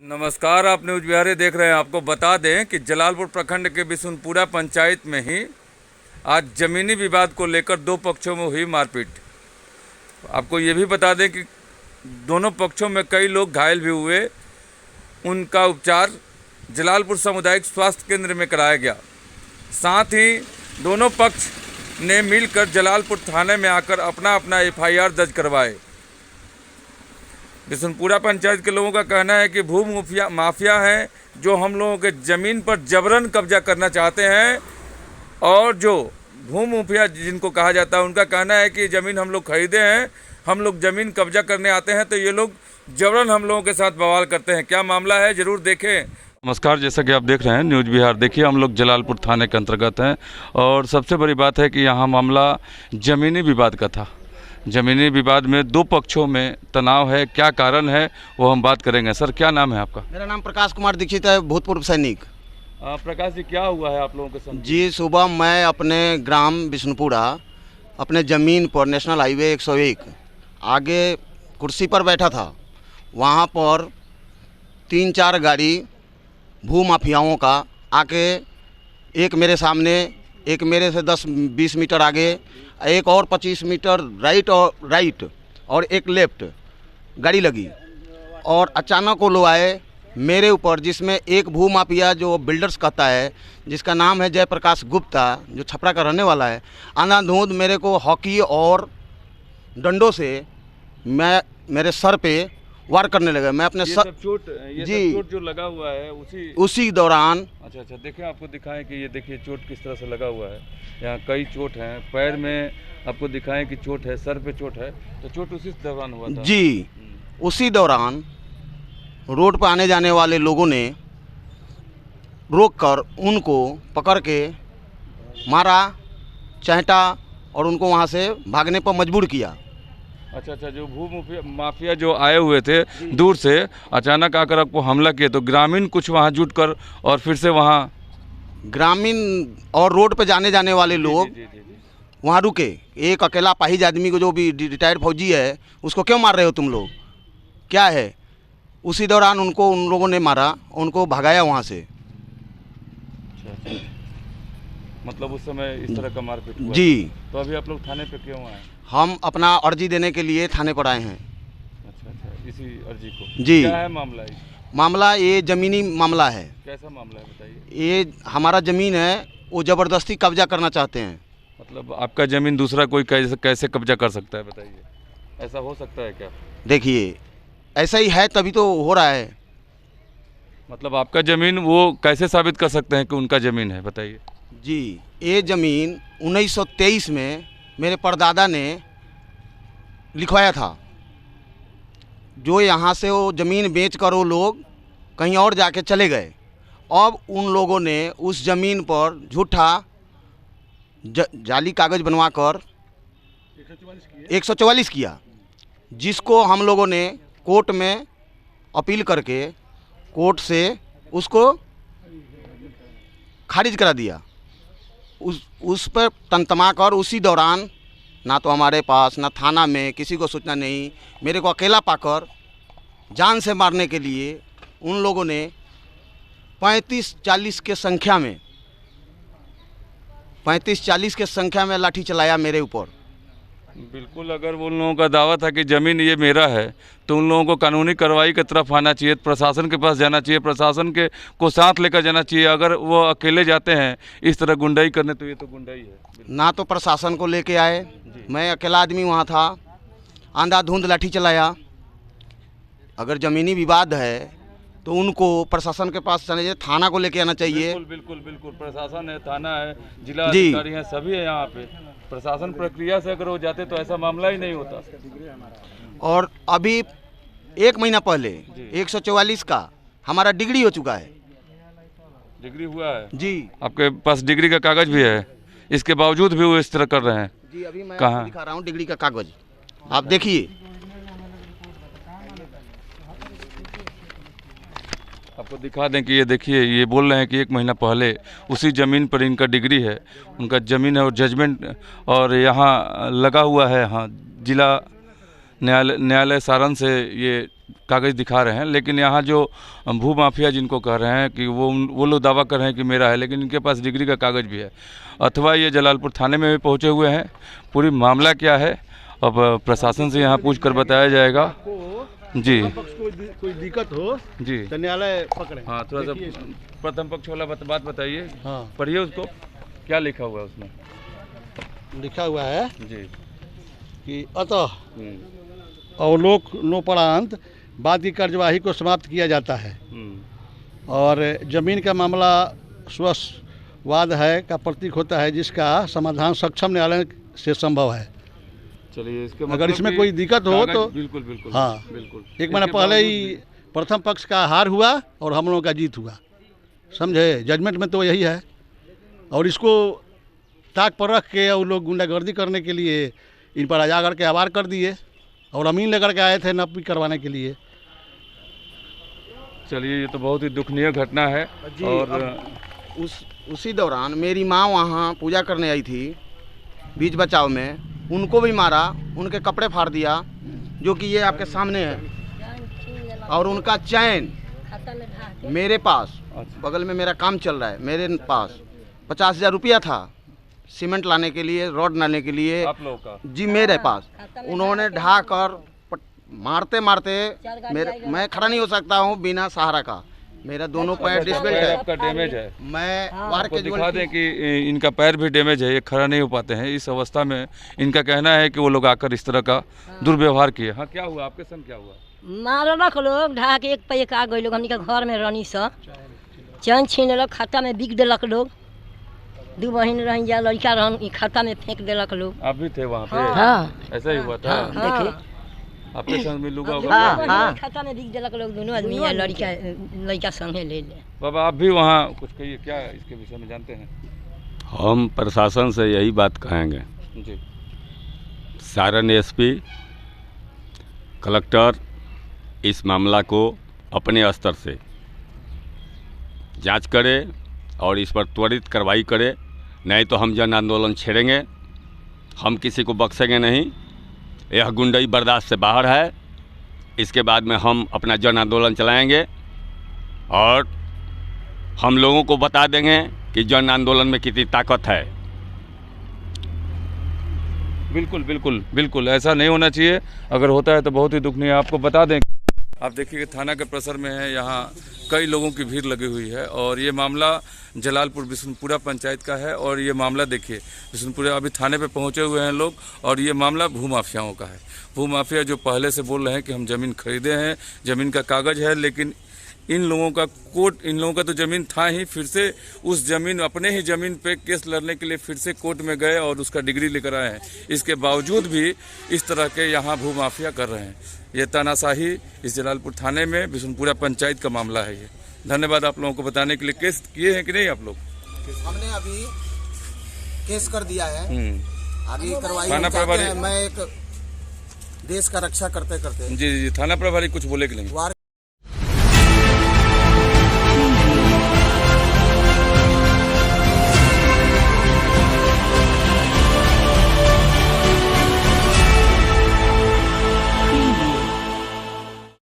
नमस्कार, आप न्यूज बिहारी देख रहे हैं। आपको बता दें कि जलालपुर प्रखंड के बिशुनपुरा पंचायत में ही आज जमीनी विवाद को लेकर दो पक्षों में हुई मारपीट। आपको ये भी बता दें कि दोनों पक्षों में कई लोग घायल भी हुए। उनका उपचार जलालपुर सामुदायिक स्वास्थ्य केंद्र में कराया गया। साथ ही दोनों पक्ष ने मिलकर जलालपुर थाने में आकर अपना अपना FIR दर्ज करवाए। बिशुनपुरा पंचायत के लोगों का कहना है कि भू माफिया हैं जो हम लोगों के ज़मीन पर जबरन कब्जा करना चाहते हैं, और जो भू माफिया जिनको कहा जाता है उनका कहना है कि ज़मीन हम लोग खरीदे हैं, हम लोग ज़मीन कब्जा करने आते हैं तो ये लोग जबरन हम लोगों के साथ बवाल करते हैं। क्या मामला है, ज़रूर देखें। नमस्कार, जैसा कि आप देख रहे हैं न्यूज बिहार। देखिए, हम लोग जलालपुर थाने के अंतर्गत हैं और सबसे बड़ी बात है कि यहाँ मामला ज़मीनी विवाद का था। ज़मीनी विवाद में दो पक्षों में तनाव है। क्या कारण है वो हम बात करेंगे। सर, क्या नाम है आपका? मेरा नाम प्रकाश कुमार दीक्षित है, भूतपूर्व सैनिक। प्रकाश जी, क्या हुआ है आप लोगों के साथ? जी, सुबह मैं अपने ग्राम बिशुनपुरा अपने ज़मीन पर नेशनल हाईवे 101 आगे कुर्सी पर बैठा था। वहाँ पर 3-4 गाड़ी भू माफियाओं का आके, एक मेरे सामने, एक मेरे से 10-20 मीटर आगे, एक और 25 मीटर राइट और एक लेफ्ट गाड़ी लगी और अचानक वो लोग आए मेरे ऊपर, जिसमें एक भू माफिया जो बिल्डर्स कहता है, जिसका नाम है जयप्रकाश गुप्ता, जो छपरा का रहने वाला है, अंधाधुंध मेरे को हॉकी और डंडों से मेरे सर पे वार करने लगे। मैं अपने सर चोट जो लगा हुआ है उसी दौरान। अच्छा, देखिए, आपको दिखाएं कि ये देखिए चोट किस तरह से लगा हुआ है। यहाँ कई चोट हैं, पैर में आपको दिखाएं कि चोट है, सर पे चोट है। तो चोट उसी दौरान हुआ था? जी, उसी दौरान रोड पर आने जाने वाले लोगों ने रोककर उनको पकड़ के मारा, चाहता और उनको वहाँ से भागने पर मजबूर किया। अच्छा, जो भू माफिया जो आए हुए थे दूर से, अचानक आकर आपको हमला किए, तो ग्रामीण कुछ वहाँ जुट कर और फिर से वहाँ ग्रामीण और रोड पे जाने वाले लोग वहाँ रुके। एक अकेला अपाहिज आदमी को, जो भी रिटायर्ड फौजी है, उसको क्यों मार रहे हो तुम लोग, क्या है? उसी दौरान उन लोगों ने मारा, उनको भगाया वहाँ से। अच्छा। मतलब उस समय इस तरह का मारपीट हुआ? जी। तो अभी आप लोग थाने पे क्यों आए? हम अपना अर्जी देने के लिए थाने पर आए हैं। अच्छा, इसी अर्जी को? जी। क्या है मामला? मामला ये ज़मीनी मामला है। कैसा मामला है, बताइए। ये हमारा ज़मीन है, वो ज़बरदस्ती कब्जा करना चाहते हैं। मतलब आपका ज़मीन दूसरा कोई कैसे कब्जा कर सकता है, बताइए। ऐसा हो सकता है क्या? देखिए, ऐसा ही है तभी तो हो रहा है। मतलब आपका ज़मीन वो कैसे साबित कर सकते हैं कि उनका ज़मीन है, बताइए। जी, ये ज़मीन 1923 में मेरे परदादा ने लिखवाया था। जो यहाँ से वो ज़मीन बेचकर वो लोग कहीं और जाके चले गए। अब उन लोगों ने उस ज़मीन पर झूठा जाली कागज़ बनवाकर 144 किया, जिसको हम लोगों ने कोर्ट में अपील करके कोर्ट से उसको खारिज करा दिया। उस पर तंतमा कर उसी दौरान ना तो हमारे पास ना थाना में किसी को सूचना नहीं, मेरे को अकेला पाकर जान से मारने के लिए उन लोगों ने 35-40 के संख्या में लाठी चलाया मेरे ऊपर। बिल्कुल, अगर वो उन लोगों का दावा था कि ज़मीन ये मेरा है, तो उन लोगों को कानूनी कार्रवाई की तरफ आना चाहिए, प्रशासन के पास जाना चाहिए, प्रशासन को साथ लेकर जाना चाहिए। अगर वो अकेले जाते हैं इस तरह गुंडाई करने, तो ये तो गुंडाई है। ना तो प्रशासन को लेके आए, मैं अकेला आदमी वहाँ था, अंधाधुंध लाठी चलाया। अगर ज़मीनी विवाद है तो उनको प्रशासन के पास जाना चाहिए, थाना को लेके आना चाहिए। बिल्कुल, प्रशासन है, थाना है, जिला अधिकारी हैं, सभी है यहाँ पे। प्रशासन प्रक्रिया से अगर वो जाते तो ऐसा मामला ही नहीं होता। और अभी 1 महीना पहले 144 का हमारा डिग्री हो चुका है। डिग्री हुआ है? जी। आपके पास डिग्री का कागज भी है? इसके बावजूद भी वो इस तरह कर रहे हैं? जी, अभी मैं आपको दिखा रहा हूँ डिग्री का कागज, आप देखिए। आपको दिखा दें कि ये देखिए, ये बोल रहे हैं कि 1 महीना पहले उसी ज़मीन पर इनका डिग्री है, उनका ज़मीन है और जजमेंट और यहाँ लगा हुआ है। हाँ, जिला न्यायालय सारण से ये कागज़ दिखा रहे हैं, लेकिन यहाँ जो भू माफिया जिनको कह रहे हैं कि वो लोग दावा कर रहे हैं कि मेरा है, लेकिन इनके पास डिग्री का कागज़ भी है। अथवा ये जलालपुर थाने में भी पहुँचे हुए हैं। पूरी मामला क्या है अब प्रशासन से यहाँ पूछ कर बताया जाएगा। जी, कोई दिक्कत हो जी तो न्यायालय पकड़े। हाँ, थोड़ा सा प्रथम पक्ष वाला बात बताइए। हाँ, पढ़िए उसको, क्या लिखा हुआ है उसमें। लिखा हुआ है जी कि अतः अवलोकनोपरांत बाद की कार्यवाही को समाप्त किया जाता है और जमीन का मामला स्वस्वाद है का प्रतीक होता है, जिसका समाधान सक्षम न्यायालय से संभव है। चलिए, इसके अगर इसमें कोई दिक्कत हो तो बिल्कुल बिल्कुल, हाँ, बिल्कुल। एक महीना पहले ही प्रथम पक्ष का हार हुआ और हम लोगों का जीत हुआ, समझे। जजमेंट में तो यही है। और इसको ताक पर रख के और लोग गुंडागर्दी करने के लिए इन पर आजागर के आवार कर दिए और अमीन लेकर के आए थे नपी करवाने के लिए। चलिए, ये तो बहुत ही दुखनीय घटना है। और उसी दौरान मेरी माँ वहाँ पूजा करने आई थी बीच बचाव में, उनको भी मारा, उनके कपड़े फाड़ दिया, जो कि ये आपके सामने है। और उनका चैन मेरे पास, बगल में मेरा काम चल रहा है, मेरे पास 50,000 रुपया था सीमेंट लाने के लिए, रॉड लाने के लिए। आप लोगों का? जी, मेरे पास। उन्होंने ढा कर मारते मारते मैं खड़ा नहीं हो सकता हूँ बिना सहारा का। मेरा दोनों पैर डिसबेल्ट है। आपका डैमेज है। मैं वार आपको के दिखा दें कि इनका पैर भी डैमेज है, ये खड़ा नहीं हो पाते हैं। इस अवस्था में इनका कहना है कि वो लोग आकर इस तरह का दुर्व्यवहार किए। हाँ, क्या हुआ आपके संग, क्या हुआ? मारलक लोग, ढा के एक पैक आ गई लोग हमनी के घर में रहनी सा, चैन छीन लेलक, खाता में बिक देलक लोग। 2 बहन रही जा, लड़का रहन, खाता में फेंक देलक लोग। आप भी थे वहाँ पे? हाँ, ऐसा ही हुआ था। देखिए आपके संग भी लोग खाता में बिक देलक लोग, दोनों आदमी है, लड़का संगे ले ले। बाबा, आप भी वहाँ कुछ कहिए, क्या इसके विषय में जानते हैं? हम प्रशासन से यही बात कहेंगे। जी, सारण एसपी, कलेक्टर इस मामला को अपने स्तर से जांच करे और इस पर त्वरित कार्रवाई करे, नहीं तो हम जन आंदोलन छेड़ेंगे। हम किसी को बख्शेंगे नहीं। यह गुंडई बर्दाश्त से बाहर है। इसके बाद में हम अपना जन आंदोलन चलाएंगे और हम लोगों को बता देंगे कि जन आंदोलन में कितनी ताकत है। बिल्कुल बिल्कुल बिल्कुल, ऐसा नहीं होना चाहिए। अगर होता है तो बहुत ही दुखनीय। आपको बता दें, आप देखिए कि थाना के परिसर में है, यहाँ कई लोगों की भीड़ लगी हुई है और ये मामला जलालपुर बिशनपुरा पंचायत का है। और ये मामला देखिए, बिशनपुरा अभी थाने पे पहुंचे हुए हैं लोग और ये मामला भूमाफियाओं का है। भूमाफिया जो पहले से बोल रहे हैं कि हम ज़मीन खरीदे हैं, ज़मीन का कागज़ है, लेकिन इन लोगों का तो ज़मीन था ही, फिर से उस ज़मीन, अपने ही ज़मीन पे केस लड़ने के लिए फिर से कोर्ट में गए और उसका डिग्री लेकर आए हैं। इसके बावजूद भी इस तरह के यहाँ भूमाफिया कर रहे हैं। ये तानाशाही इस जलालपुर थाने में बिशनपुरा पंचायत का मामला है। ये धन्यवाद आप लोगों को बताने के लिए। केस किए हैं कि नहीं आप लोग? हमने अभी केस कर दिया है, आगे कार्रवाई थाना प्रभारी, मैं एक देश का रक्षा करते करते। जी, थाना प्रभारी कुछ बोले कि नहीं?